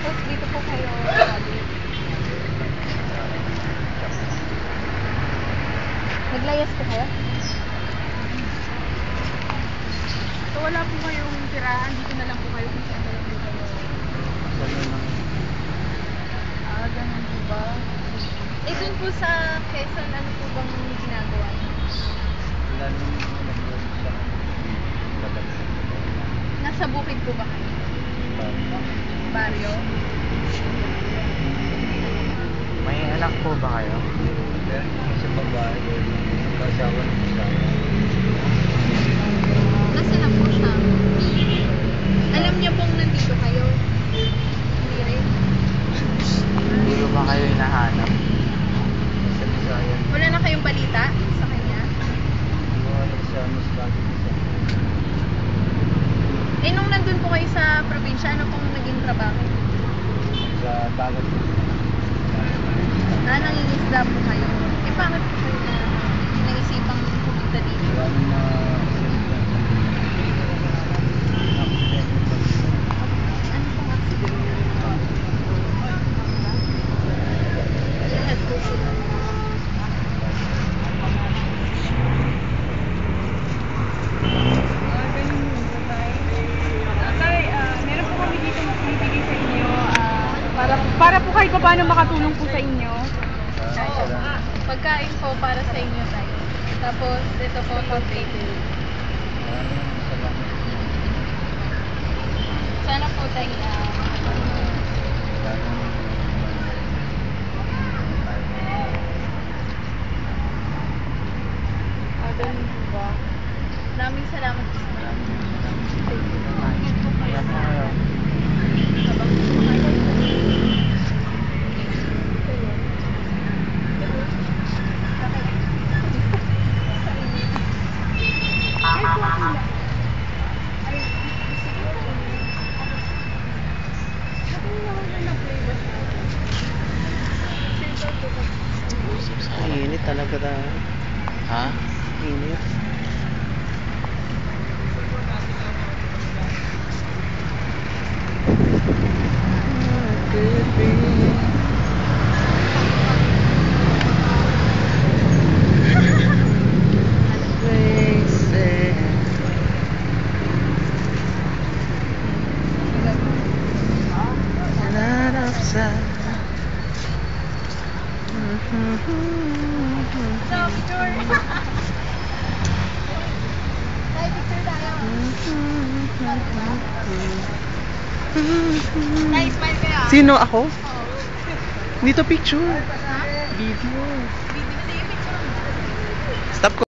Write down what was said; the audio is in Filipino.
Tapos dito po kayo. Naglayas po kayo? So wala po kayong tirahan, dito na lang po kayo kung saan na lang po kayo. Ganun po ba? Eh, dun po sa Quezon, ano po bang ginagawa niyo? Nasa bukid po ba kayo? Baryo? May anak po ba kayo? Sa babae, kasawa ng asawa. Nasa na po siya? Alam niya pong nandito kayo? Hindi rin? Hindi ko ba kayo hinahanap? Sa Bisaya. Wala na kayong balita sa kanya? Sa Masbate. Eh, nung nandun po kayo sa probinsya, ano pong naging trabaho? Sa dagat. Nangingisda po kayo. Eh, bakit po kayo na naisipang pumunta dito? Wala nang Ano pong accident? Lahat po sila. Ganun po tayo. Tay, meron po kami dito magbibigay sa inyo. Para po kahit pa paano makatulong po sa inyo. Pagkain po para sa inyo tayo. Tapos, ito po pang-baby. Sana po tayo Ganun po ba? maraming salamat po. Ayan po kayo. Init talaga na. Ha? Init. So, picture. Tayo, picture tayo. Tayo, smile kayo. Sino ako? Oo. Dito picture. Ha? Video. Video, sige, picture. Stop ko.